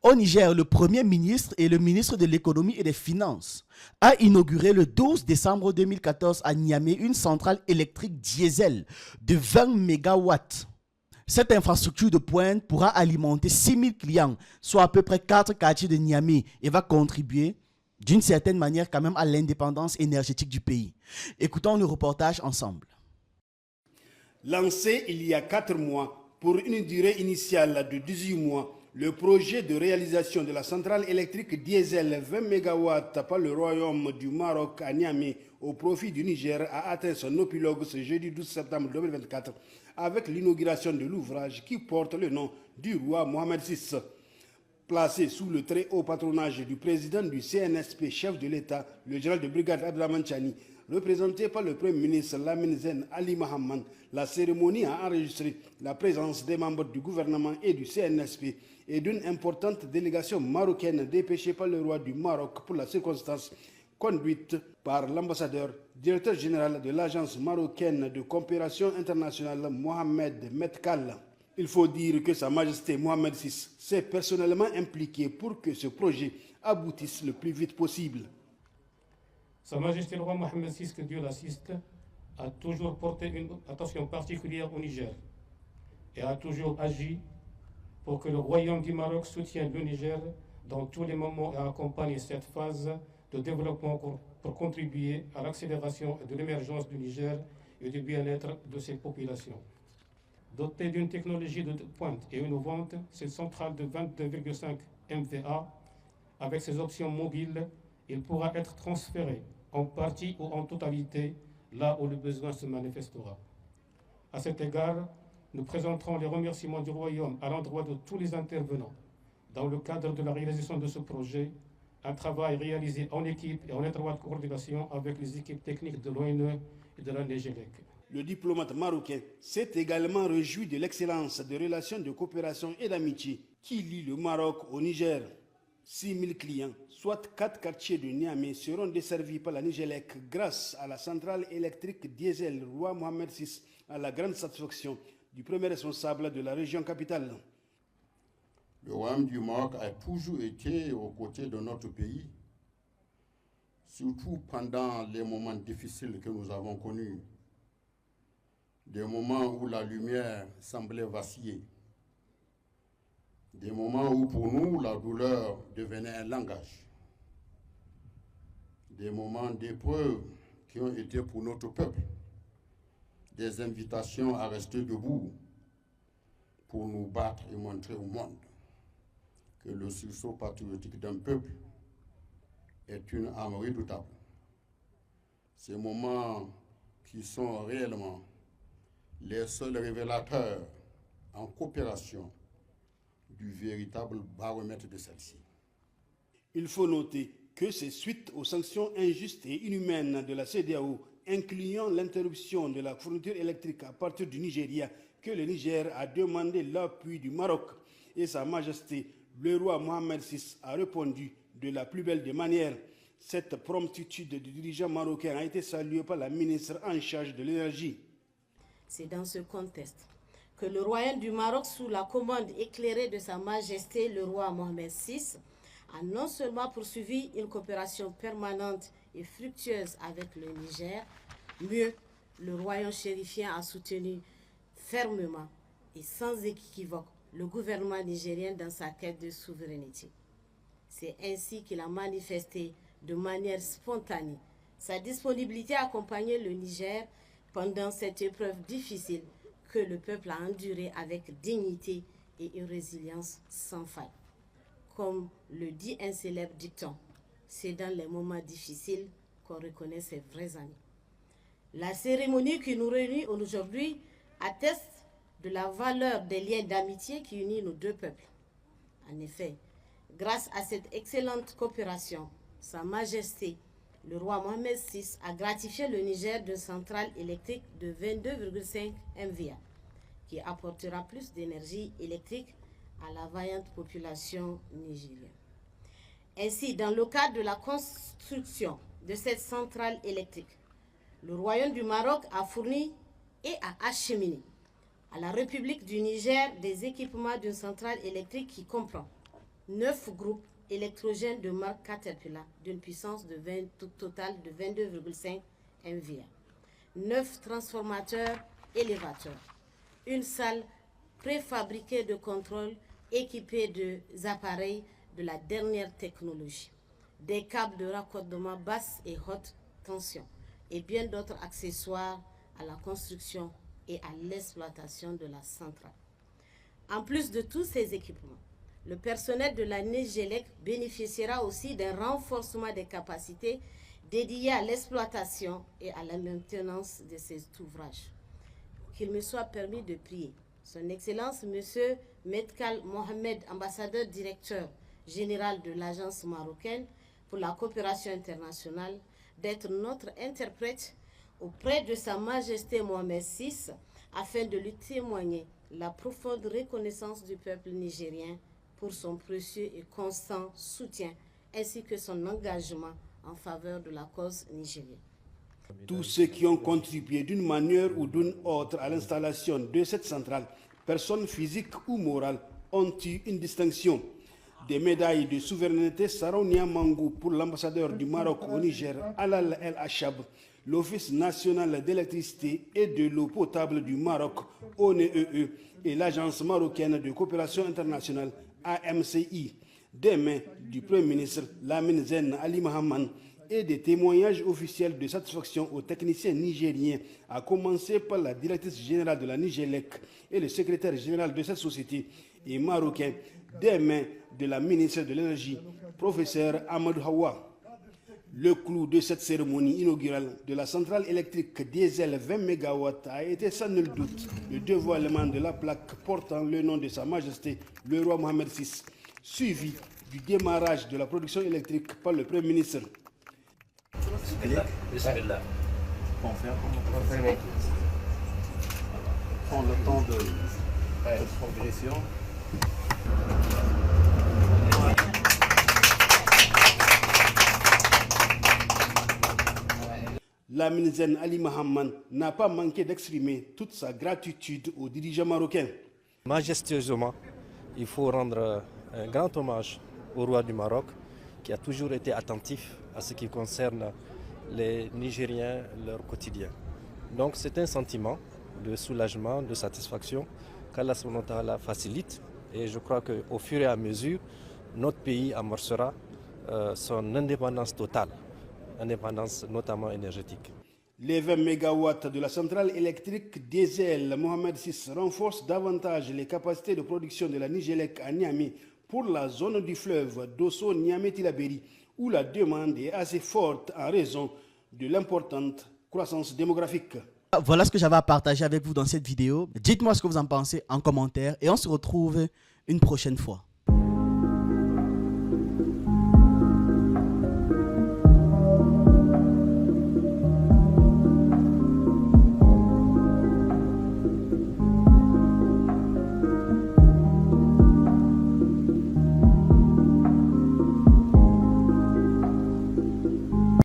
Au Niger, le Premier ministre et le ministre de l'Économie et des Finances a inauguré le 12 décembre 2014 à Niamey une centrale électrique diesel de 20 mégawatts. Cette infrastructure de pointe pourra alimenter 6 000 clients, soit à peu près 4 quartiers de Niamey, et va contribuer d'une certaine manière quand même à l'indépendance énergétique du pays. Écoutons le reportage ensemble. Lancé il y a 4 mois pour une durée initiale de 18 mois, le projet de réalisation de la centrale électrique diesel 20 MW par le Royaume du Maroc à Niamey au profit du Niger a atteint son épilogue ce jeudi 12 septembre 2024 avec l'inauguration de l'ouvrage qui porte le nom du roi Mohamed VI. Placé sous le très haut patronage du président du CNSP, chef de l'État, le général de brigade Abdraman Chani, représenté par le Premier ministre Lamine Zen Ali Mahamman, la cérémonie a enregistré la présence des membres du gouvernement et du CNSP et d'une importante délégation marocaine dépêchée par le roi du Maroc pour la circonstance, conduite par l'ambassadeur, directeur général de l'agence marocaine de coopération internationale Mohamed Metkal. Il faut dire que Sa Majesté Mohamed VI s'est personnellement impliqué pour que ce projet aboutisse le plus vite possible. Sa Majesté le roi Mohamed VI, que Dieu l'assiste, a toujours porté une attention particulière au Niger et a toujours agi pour que le Royaume du Maroc soutienne le Niger dans tous les moments et accompagne cette phase de développement pour contribuer à l'accélération de l'émergence du Niger et du bien-être de ses populations. Dotée d'une technologie de pointe et innovante, cette centrale de 22,5 MVA, avec ses options mobiles, il pourra être transféré en partie ou en totalité là où le besoin se manifestera. À cet égard, nous présenterons les remerciements du Royaume à l'endroit de tous les intervenants dans le cadre de la réalisation de ce projet, un travail réalisé en équipe et en étroite coordination avec les équipes techniques de l'ONE et de la Nigélec. Le diplomate marocain s'est également réjoui de l'excellence des relations de coopération et d'amitié qui lient le Maroc au Niger. 6 000 clients, soit 4 quartiers de Niamey, seront desservis par la Nigélec grâce à la centrale électrique diesel Roi Mohamed VI, à la grande satisfaction du premier responsable de la région capitale. Le Royaume du Maroc a toujours été aux côtés de notre pays, surtout pendant les moments difficiles que nous avons connus. Des moments où la lumière semblait vaciller, des moments où pour nous la douleur devenait un langage, des moments d'épreuve qui ont été pour notre peuple des invitations à rester debout pour nous battre et montrer au monde que le sursaut patriotique d'un peuple est une arme redoutable. Ces moments qui sont réellement les seuls révélateurs en coopération du véritable baromètre de celle-ci. Il faut noter que c'est suite aux sanctions injustes et inhumaines de la CEDEAO, incluant l'interruption de la fourniture électrique à partir du Nigeria, que le Niger a demandé l'appui du Maroc. Et Sa Majesté, le roi Mohamed VI, a répondu de la plus belle des manières. Cette promptitude du dirigeant marocain a été saluée par la ministre en charge de l'énergie. C'est dans ce contexte que le Royaume du Maroc, sous la commande éclairée de Sa Majesté le roi Mohamed VI, a non seulement poursuivi une coopération permanente et fructueuse avec le Niger, mieux, le Royaume chérifien a soutenu fermement et sans équivoque le gouvernement nigérien dans sa quête de souveraineté. C'est ainsi qu'il a manifesté de manière spontanée sa disponibilité à accompagner le Niger pendant cette épreuve difficile que le peuple a endurée avec dignité et une résilience sans faille. Comme le dit un célèbre dicton, c'est dans les moments difficiles qu'on reconnaît ses vrais amis. La cérémonie qui nous réunit aujourd'hui atteste de la valeur des liens d'amitié qui unissent nos deux peuples. En effet, grâce à cette excellente coopération, Sa Majesté le roi Mohamed VI a gratifié le Niger d'une centrale électrique de 22,5 MVA qui apportera plus d'énergie électrique à la vaillante population nigérienne. Ainsi, dans le cadre de la construction de cette centrale électrique, le Royaume du Maroc a fourni et a acheminé à la République du Niger des équipements d'une centrale électrique qui comprend 9 groupes électrogènes de marque Caterpillar d'une puissance totale de 22,5 MVA, 9 transformateurs élévateurs, une salle préfabriquée de contrôle équipée d'appareils de la dernière technologie, des câbles de raccordement basse et haute tension et bien d'autres accessoires à la construction et à l'exploitation de la centrale. En plus de tous ces équipements, le personnel de la Nigélec bénéficiera aussi d'un renforcement des capacités dédiées à l'exploitation et à la maintenance de ces ouvrages. Qu'il me soit permis de prier Son Excellence M. Medkal Mohamed, ambassadeur directeur général de l'Agence marocaine pour la coopération internationale, d'être notre interprète auprès de Sa Majesté Mohamed VI afin de lui témoigner la profonde reconnaissance du peuple nigérien pour son précieux et constant soutien ainsi que son engagement en faveur de la cause nigérienne. Tous ceux qui ont contribué d'une manière ou d'une autre à l'installation de cette centrale, personnes physiques ou morales, ont eu une distinction. Des médailles de souveraineté Sarounia Mangou pour l'ambassadeur du Maroc au Niger, Alal El Achab, l'Office national d'électricité et de l'eau potable du Maroc, ONEE, et l'Agence marocaine de coopération internationale, AMCI, des mains du Premier ministre Lamine Zen Ali Mahaman, et des témoignages officiels de satisfaction aux techniciens nigériens, à commencer par la directrice générale de la Nigélec et le secrétaire général de cette société, et marocain, des mains de la ministre de l'Énergie, professeur Ahmed Hawa. Le clou de cette cérémonie inaugurale de la centrale électrique diesel 20 MW a été sans nul doute le dévoilement de la plaque portant le nom de Sa Majesté le roi Mohamed VI, suivi du démarrage de la production électrique par le Premier ministre. Prends le temps de progression. Lamine Zen Ali Mahaman n'a pas manqué d'exprimer toute sa gratitude aux dirigeants marocains. Majestueusement, il faut rendre un grand hommage au roi du Maroc qui a toujours été attentif à ce qui concerne les Nigériens, leur quotidien. Donc c'est un sentiment de soulagement, de satisfaction qu'Allah subhanahu wa ta'ala facilite et je crois qu'au fur et à mesure, notre pays amorcera son indépendance totale, indépendance notamment énergétique. Les 20 MW de la centrale électrique diesel Mohamed VI renforcent davantage les capacités de production de la Nigélec à Niamey pour la zone du fleuve Dosso-Niamey-Tilaberi, où la demande est assez forte en raison de l'importante croissance démographique. Voilà ce que j'avais à partager avec vous dans cette vidéo. Dites-moi ce que vous en pensez en commentaire et on se retrouve une prochaine fois.